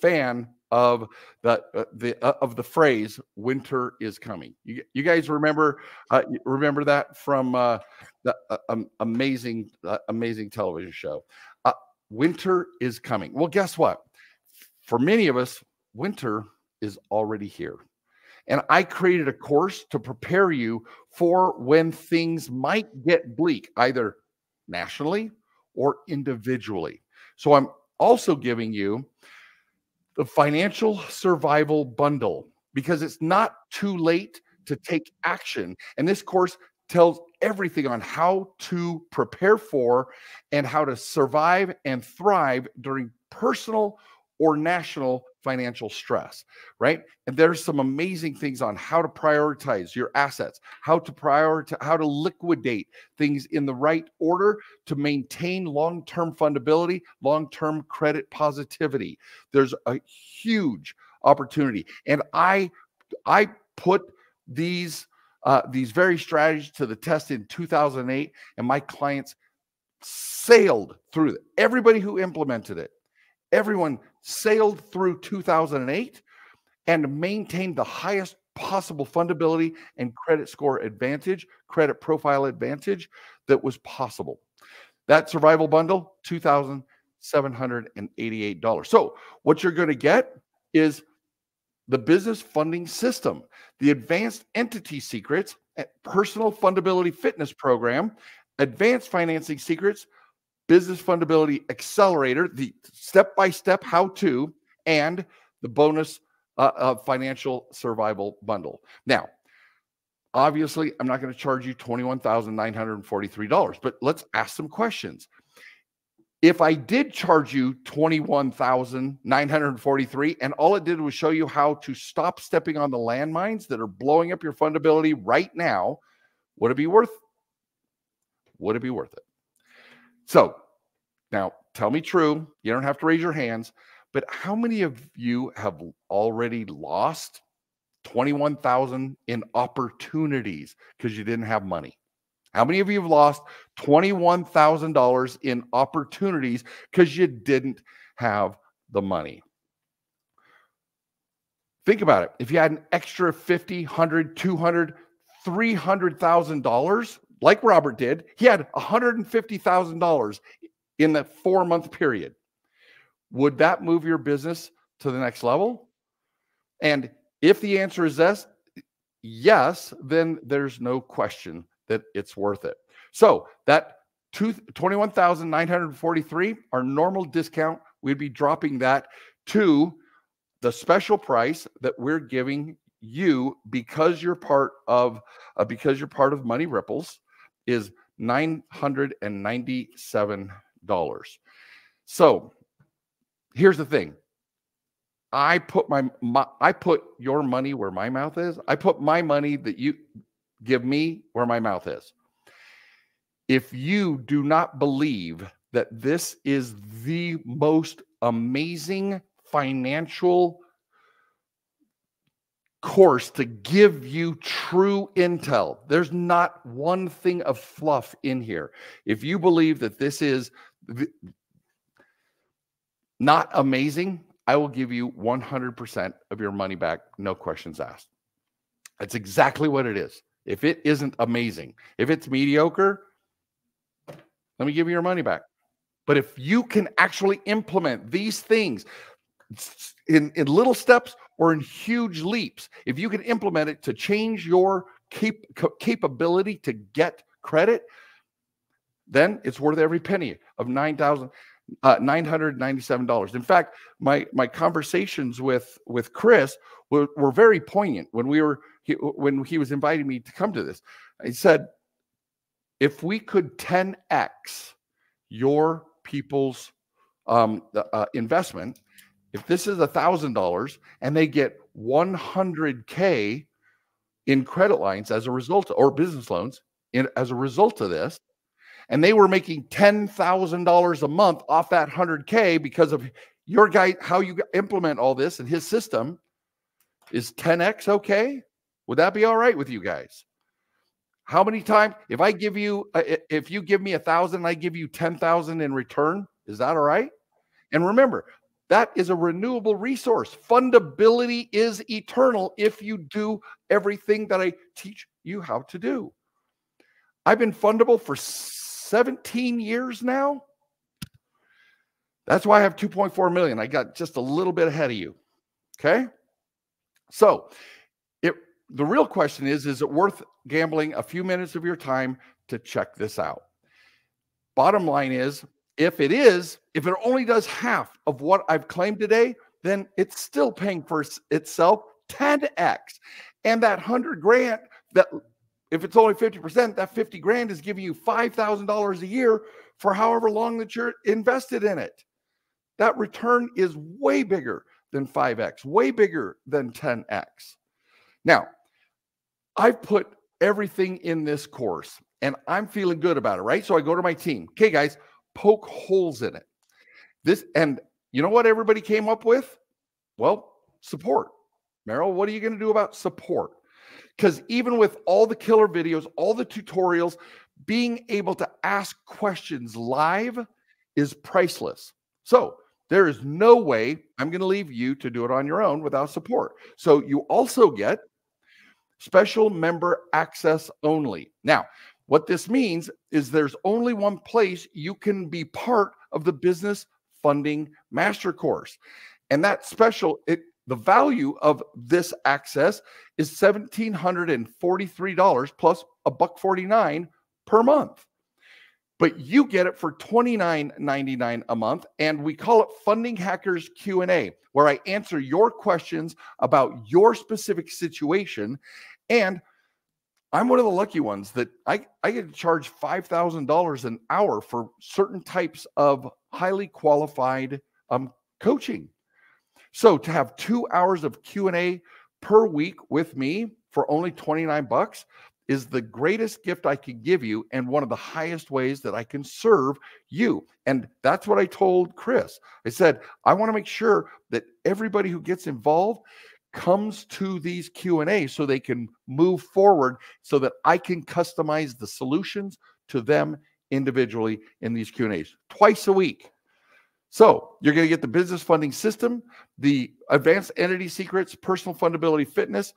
fan of the phrase "winter is coming." You guys remember remember that from the amazing television show? Winter is coming. Well, guess what? For many of us, winter is already here. And I created a course to prepare you for when things might get bleak, either nationally or individually. So I'm also giving you the Financial Survival Bundle, because it's not too late to take action. And this course tells everything on how to prepare for and how to survive and thrive during personal or national financial stress, right? And there's some amazing things on how to prioritize your assets, how to liquidate things in the right order to maintain long-term fundability, long-term credit positivity. There's a huge opportunity. And I put these very strategies to the test in 2008, and my clients sailed through it. Everybody who implemented it, everyone sailed through 2008 and maintained the highest possible fundability and credit score advantage, credit profile advantage that was possible. That survival bundle, $2,788. So what you're going to get is the business funding system, the advanced entity secrets, personal fundability fitness program, advanced financing secrets, business fundability accelerator, the step-by-step how-to, and the bonus financial survival bundle. Now, obviously, I'm not going to charge you $21,943, but let's ask some questions. If I did charge you $21,943 and all it did was show you how to stop stepping on the landmines that are blowing up your fundability right now, would it be worth it? So now tell me true. You don't have to raise your hands, but how many of you have already lost $21,000 in opportunities because you didn't have money? How many of you have lost $21,000 in opportunities because you didn't have the money? Think about it. If you had an extra $50, $100, $200, $300,000, like Robert did, he had $150,000 in that 4-month period. Would that move your business to the next level? And if the answer is yes, then there's no question that it's worth it. So that $21,943, our normal discount, we'd be dropping that to the special price that we're giving you because you're part of Money Ripples, is $997. So here's the thing. I put your money where my mouth is. I put my money that you give me where my mouth is. If you do not believe that this is the most amazing financial course to give you true intel, there's not one thing of fluff in here. If you believe that this is not amazing, I will give you 100% of your money back, no questions asked. That's exactly what it is. If it isn't amazing, if it's mediocre, let me give you your money back. But if you can actually implement these things in little steps or in huge leaps, if you can implement it to change your capability to get credit, then it's worth every penny of $997. In fact, my conversations with Chris were very poignant when he was inviting me to come to this. He said, if we could 10x your people's investment, if this is $1,000 and they get $100K in credit lines as a result, or business loans as a result of this, and they were making $10,000 a month off that 100K because of your guy, how you implement all this and his system, is 10x okay? Would that be all right with you guys? How many times, if you give me 1,000, I give you 10,000 in return, is that all right? And remember, That is a renewable resource. Fundability is eternal if you do everything that I teach you how to do. I've been fundable for 17 years now. That's why I have 2.4 million. I got just a little bit ahead of you. Okay. So the real question is it worth gambling a few minutes of your time to check this out? Bottom line is, if it only does half of what I've claimed today, then it's still paying for itself 10x. And that 100 grand, that if it's only 50%, that 50 grand is giving you $5,000 a year for however long that you're invested in it. That return is way bigger than 5x, way bigger than 10x. Now, I've put everything in this course and I'm feeling good about it, right? So I go to my team. Okay, guys, poke holes in it. And you know what everybody came up with? Well, support. Merrill, what are you going to do about support? Because even with all the killer videos, all the tutorials, being able to ask questions live is priceless. So there is no way I'm going to leave you to do it on your own without support. So you also get special member access only. Now, what this means is there's only one place you can be part of the Business Funding Master Course. And that special, the value of this access is $1,743 plus $1.49 per month. But you get it for $29.99 a month, and we call it Funding Hackers Q&A, where I answer your questions about your specific situation. And I'm one of the lucky ones that I get to charge $5,000 an hour for certain types of highly qualified coaching. So to have 2 hours of Q&A per week with me for only $29 is the greatest gift I can give you and one of the highest ways that I can serve you. And that's what I told Chris. I said, I want to make sure that everybody who gets involved comes to these Q&A so they can move forward so that I can customize the solutions to them individually in these Q&As twice a week. So you're going to get the business funding system, the advanced entity secrets, personal fundability fitness,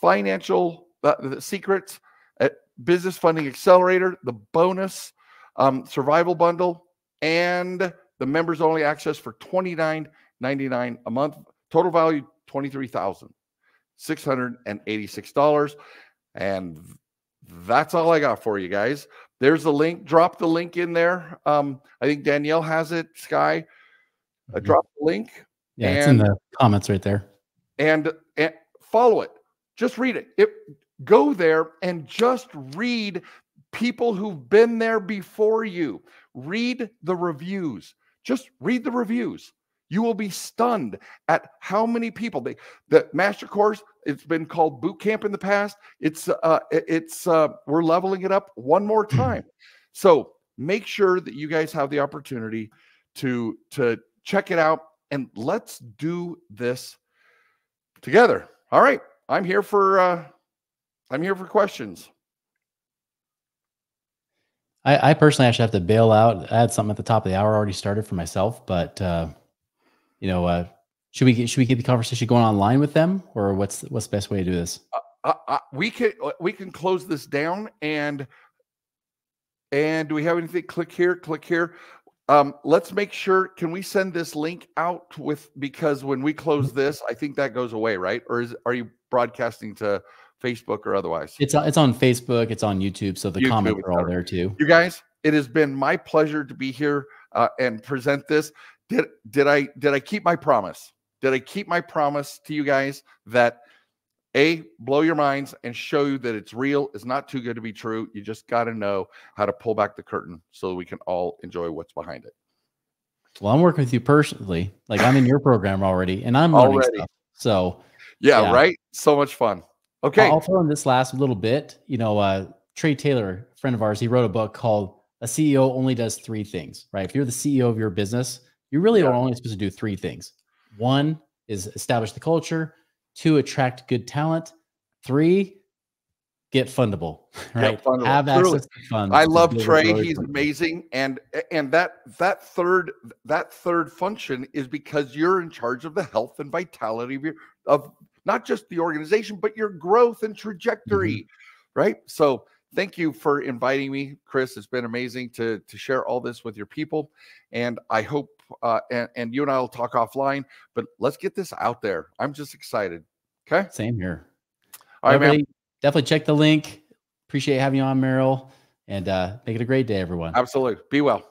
financial secrets, business funding accelerator, the bonus survival bundle, and the members only access for $29.99 a month. Total value $23,686. And that's all I got for you guys. There's the link. Drop the link in there. I think Danielle has it. Sky, drop the link. Yeah, it's in the comments right there. And follow it. Just read it. Go there and just read people who've been there before you. Read the reviews. Just read the reviews. You will be stunned at how many people the master course. It's been called boot camp in the past. We're leveling it up one more time. So make sure that you guys have the opportunity to check it out, and let's do this together. All right, I'm here for questions. I personally actually have to bail out. I had something at the top of the hour already started for myself, but should we keep the conversation going online with them, or what's the best way to do this? We can close this down, and do we have anything? Click here. Let's make sure. Can we send this link out because when we close this, I think that goes away, right? Or are you broadcasting to Facebook or otherwise? It's on Facebook. It's on YouTube. So the comments are all there too. You guys, it has been my pleasure to be here and present this. Did I keep my promise? Did I keep my promise to you guys that blow your minds and show you that it's real? It's not too good to be true. You just got to know how to pull back the curtain so that we can all enjoy what's behind it. Well, I'm working with you personally. Like, I'm in your program already, and I'm learning stuff. So yeah, right. So much fun. Okay. I'll throw in this last little bit. Trey Taylor, a friend of ours, he wrote a book called A CEO Only Does Three Things, right? If you're the CEO of your business, you really are only supposed to do three things. One is establish the culture. 2, attract good talent. 3, get fundable, right? Fundable. Have Truly. access to funds. I to love build a Trey. really He's fundable- amazing. And that third function is because you're in charge of the health and vitality of not just the organization, but your growth and trajectory. Right. So thank you for inviting me, Chris. It's been amazing to share all this with your people. And I hope and you and I will talk offline, but let's get this out there. I'm just excited. Okay. Same here. All right, Everybody, man. definitely check the link. Appreciate having you on, Merrill, and make it a great day, everyone. Absolutely. Be well.